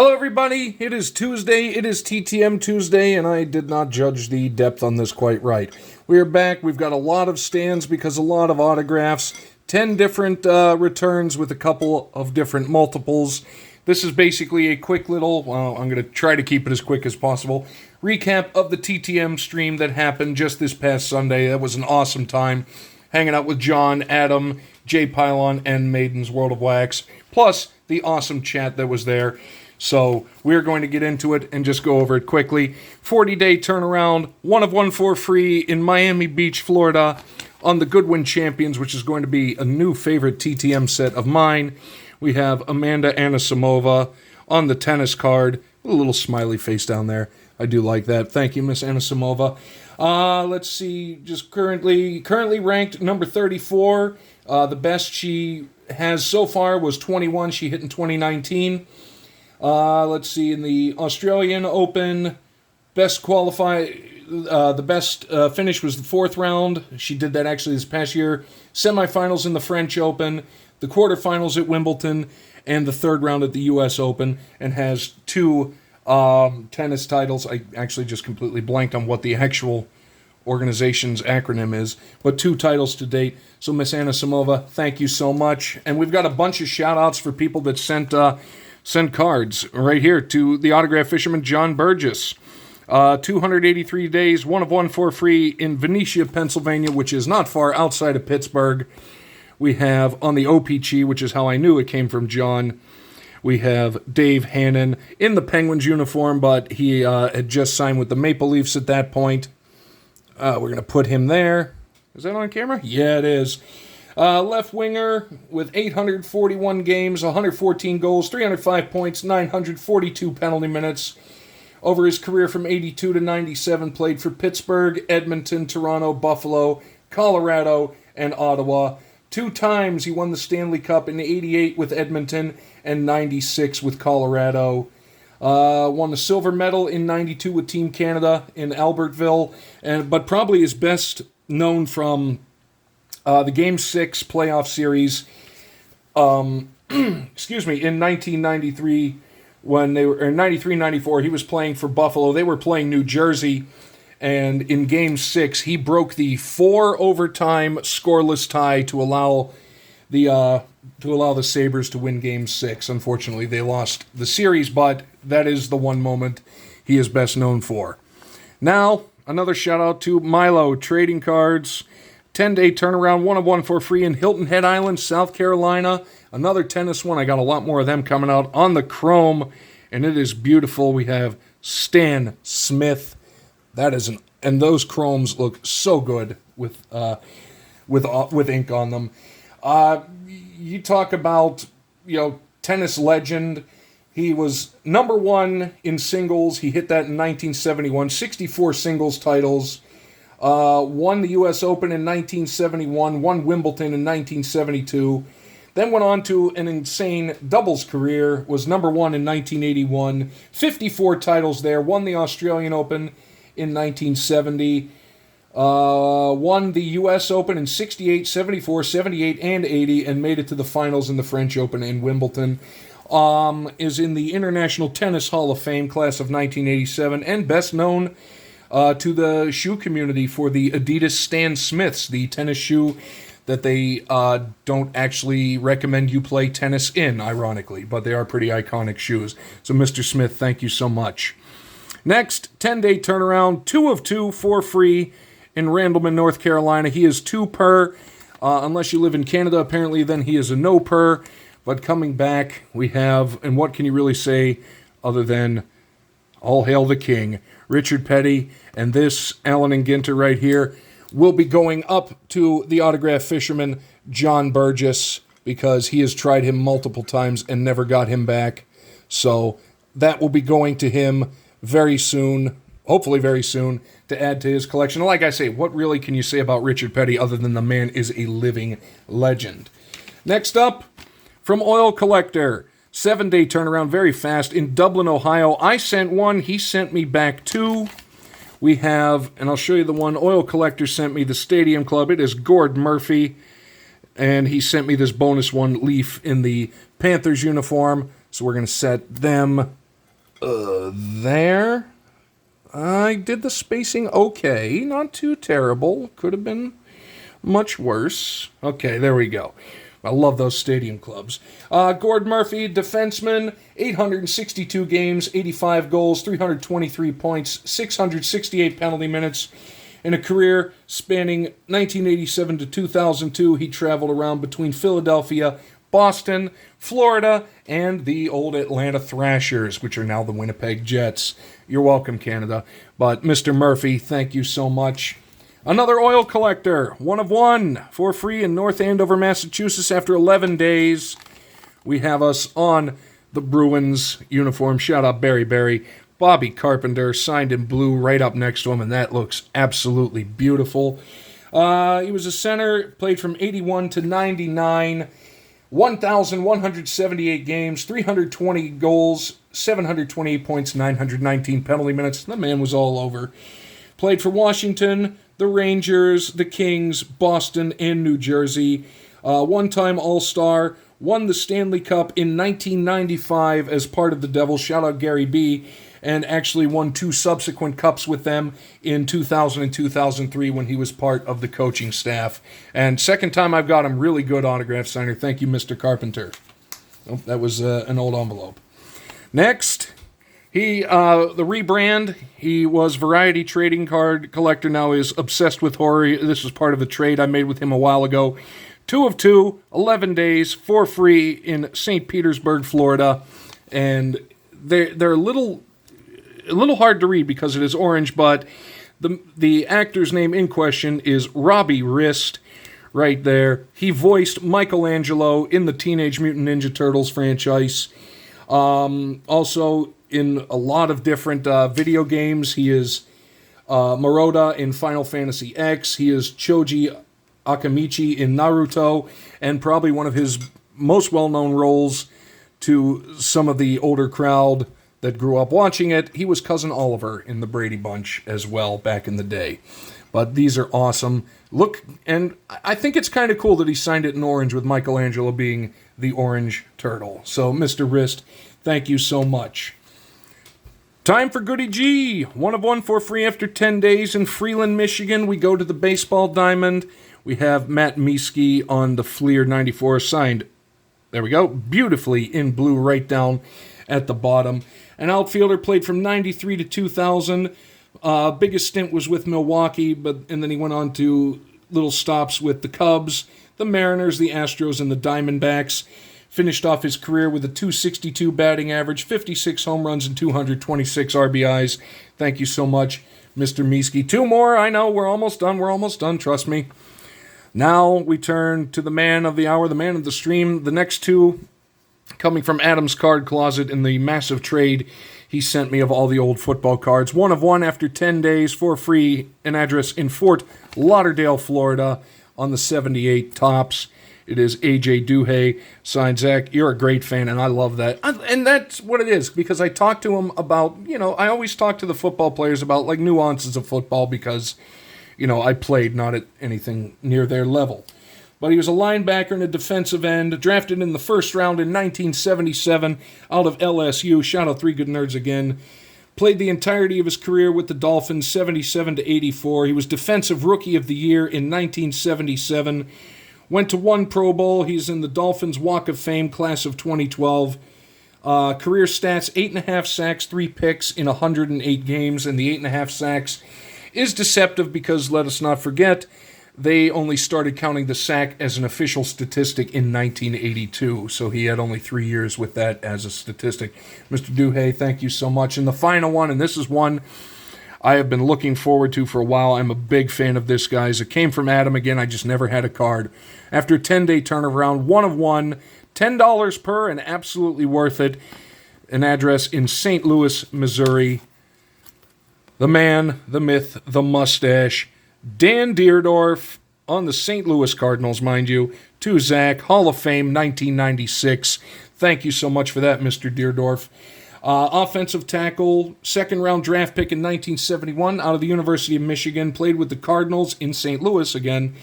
Hello everybody, it is Tuesday, it is TTM Tuesday, and I did not judge the depth on this quite right. We are back, we've got a lot of stands because a lot of autographs, 10 different returns with a couple of different multiples. This is basically a quick little, well, I'm going to try to keep it as quick as possible, recap of the TTM stream that happened just this past Sunday. That was an awesome time, hanging out with John, Adam, Jay Pylon, and Maiden's World of Wax, plus the awesome chat that was there. So we're going to get into it and just go over it quickly. 40-day turnaround, 1 of 1 for free in Miami Beach, Florida, on the Goodwin Champions, which is going to be a new favorite TTM set of mine. We have Amanda Anisimova on the tennis card. A little smiley face down there. I do like that. Thank you, Miss Anisimova. Let's see, just currently ranked number 34. The best she has so far was 21. She hit in 2019. Let's see, in the Australian Open, the best finish was the 4th round. She did that actually this past year. Semifinals in the French Open, the quarterfinals at Wimbledon, and the 3rd round at the U.S. Open, and has 2 tennis titles. I actually just completely blanked on what the actual organization's acronym is, but 2 titles to date. So Miss Anisimova, thank you so much. And we've got a bunch of shout-outs for people that sent cards right here to the autograph fisherman John Burgess. 283 days, 1 of 1 for free in Venetia, Pennsylvania, which is not far outside of Pittsburgh. We have on the OPG, which is how I knew it came from John. We have Dave Hannan in the Penguins uniform, but he had just signed with the Maple Leafs at that point. We're going to put him there. Is that on camera? Yeah, it is. Left winger with 841 games, 114 goals, 305 points, 942 penalty minutes. Over his career from 82 to 97, played for Pittsburgh, Edmonton, Toronto, Buffalo, Colorado, and Ottawa. 2 times he won the Stanley Cup in 88 with Edmonton and 96 with Colorado. Won the silver medal in 92 with Team Canada in Albertville, but probably is best known from the Game 6 playoff series, in 1993, when they were, in 93-94, he was playing for Buffalo. They were playing New Jersey, and in Game 6, he broke the 4-overtime scoreless tie to allow the Sabres to win Game 6. Unfortunately, they lost the series, but that is the one moment he is best known for. Now, another shout-out to Milo Trading Cards. 10-day turnaround, 1 of 1 for free in Hilton Head Island, South Carolina. Another tennis one. I got a lot more of them coming out on the chrome, and it is beautiful. We have Stan Smith. And those chromes look so good with ink on them. You talk about, tennis legend. He was number 1 in singles. He hit that in 1971. 64 singles titles. Won the U.S. Open in 1971, won Wimbledon in 1972, then went on to an insane doubles career, was number 1 in 1981, 54 titles there, won the Australian Open in 1970, won the U.S. Open in 68, 74, 78, and 80, and made it to the finals in the French Open in Wimbledon. Is in the International Tennis Hall of Fame class of 1987, and best known to the shoe community for the Adidas Stan Smiths, the tennis shoe that they don't actually recommend you play tennis in, ironically, but they are pretty iconic shoes. So, Mr. Smith, thank you so much. Next, 10-day turnaround, 2 of 2 for free in Randleman, North Carolina. He is 2 per. Unless you live in Canada, apparently then he is a no per. But coming back, we have, and what can you really say other than all hail the king, Richard Petty, and this Allen and Ginter right here will be going up to the autograph fisherman John Burgess because he has tried him multiple times and never got him back. So that will be going to him very soon, hopefully very soon, to add to his collection. And like I say, what really can you say about Richard Petty other than the man is a living legend? Next up, from Oil Collector, 7-day turnaround, very fast, in Dublin, Ohio. I sent 1, he sent me back 2. We have, and I'll show you the one Oil Collector sent me, the Stadium Club. It is Gord Murphy, and he sent me this bonus one, Leaf, in the Panthers uniform. So we're going to set them there. I did the spacing okay. Not too terrible. Could have been much worse. Okay, there we go. I love those stadium clubs. Gord Murphy, defenseman, 862 games, 85 goals, 323 points, 668 penalty minutes. In a career spanning 1987 to 2002, he traveled around between Philadelphia, Boston, Florida, and the old Atlanta Thrashers, which are now the Winnipeg Jets. You're welcome, Canada. But Mr. Murphy, thank you so much. Another oil collector, one of one, for free in North Andover, Massachusetts. After 11 days, we have us on the Bruins uniform. Shout out Barry. Bobby Carpenter, signed in blue right up next to him, and that looks absolutely beautiful. He was a center, played from 81 to 99, 1,178 games, 320 goals, 728 points, 919 penalty minutes. The man was all over. Played for Washington, the Rangers, the Kings, Boston, and New Jersey. One-time All-Star, won the Stanley Cup in 1995 as part of the Devils. Shout out Gary B., and actually won 2 subsequent cups with them in 2000 and 2003 when he was part of the coaching staff. And second time I've got him, really good autograph signer. Thank you, Mr. Carpenter. Oh, that was an old envelope. Next, the rebrand. He was variety trading card collector, now is obsessed with horror. This was part of the trade I made with him a while ago. 2 of 2, 11 days, for free in St. Petersburg, Florida. And they're a little hard to read because it is orange, but the actor's name in question is Robbie Rist, right there. He voiced Michelangelo in the Teenage Mutant Ninja Turtles franchise. Also in a lot of different video games. He is Maroda in Final Fantasy X. He is Choji Akamichi in Naruto, and probably one of his most well-known roles to some of the older crowd that grew up watching it. He was Cousin Oliver in the Brady Bunch as well back in the day. But these are awesome. Look, and I think it's kind of cool that he signed it in orange with Michelangelo being the orange turtle. So, Mr. Rist, thank you so much. Time for Goody G. 1 of 1 for free after 10 days in Freeland, Michigan. We go to the baseball diamond. We have Matt Mieske on the Fleer 94 signed. There we go. Beautifully in blue right down at the bottom. An outfielder, played from 93 to 2000. Biggest stint was with Milwaukee, and then he went on to little stops with the Cubs, the Mariners, the Astros, and the Diamondbacks. Finished off his career with a .262 batting average, 56 home runs, and 226 RBIs. Thank you so much, Mr. Mieske. 2 more. I know, we're almost done, trust me. Now we turn to the man of the hour, the man of the stream. The next 2 coming from Adam's card closet in the massive trade he sent me of all the old football cards. 1 of 1 after 10 days for free. An address in Fort Lauderdale, Florida, on the 78 Tops. It is AJ Duhe. Signed, Zach, you're a great fan, and I love that. And that's what it is, because I talk to him about, I always talk to the football players about, like, nuances of football because, I played not at anything near their level. But he was a linebacker and a defensive end, drafted in the first round in 1977 out of LSU. Shout out 3 Good Nerds again. Played the entirety of his career with the Dolphins, 77 to 84. He was Defensive Rookie of the Year in 1977. Went to 1 Pro Bowl. He's in the Dolphins Walk of Fame class of 2012. Career stats, 8.5 sacks, 3 picks in 108 games. And the 8.5 sacks is deceptive because, let us not forget, they only started counting the sack as an official statistic in 1982, so he had only 3 years with that as a statistic. Mr. Duhe, thank you so much. And the final one, and this is one I have been looking forward to for a while. I'm a big fan of this, guys. It came from Adam again. I just never had a card. After a 10-day turnaround, 1 of 1, $10 per, and absolutely worth it. An address in St. Louis, Missouri. The man, the myth, the mustache, Dan Dierdorf, on the St. Louis Cardinals, mind you, to Zach, Hall of Fame, 1996. Thank you so much for that, Mr. Dierdorf. Offensive tackle, second-round draft pick in 1971 out of the University of Michigan, played with the Cardinals in St. Louis again.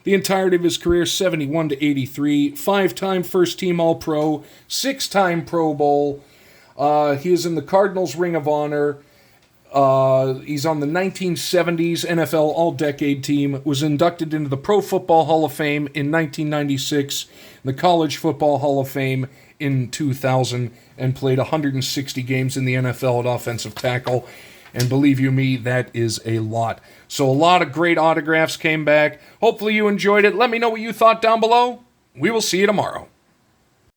The entirety of his career, 71 to 83. 5-time first-team All-Pro, 6-time Pro Bowl. He is in the Cardinals Ring of Honor. He's on the 1970s NFL All-Decade Team, was inducted into the Pro Football Hall of Fame in 1996, the College Football Hall of Fame in 2000, and played 160 games in the NFL at offensive tackle. And believe you me, that is a lot. So a lot of great autographs came back. Hopefully you enjoyed it. Let me know what you thought down below. We will see you tomorrow.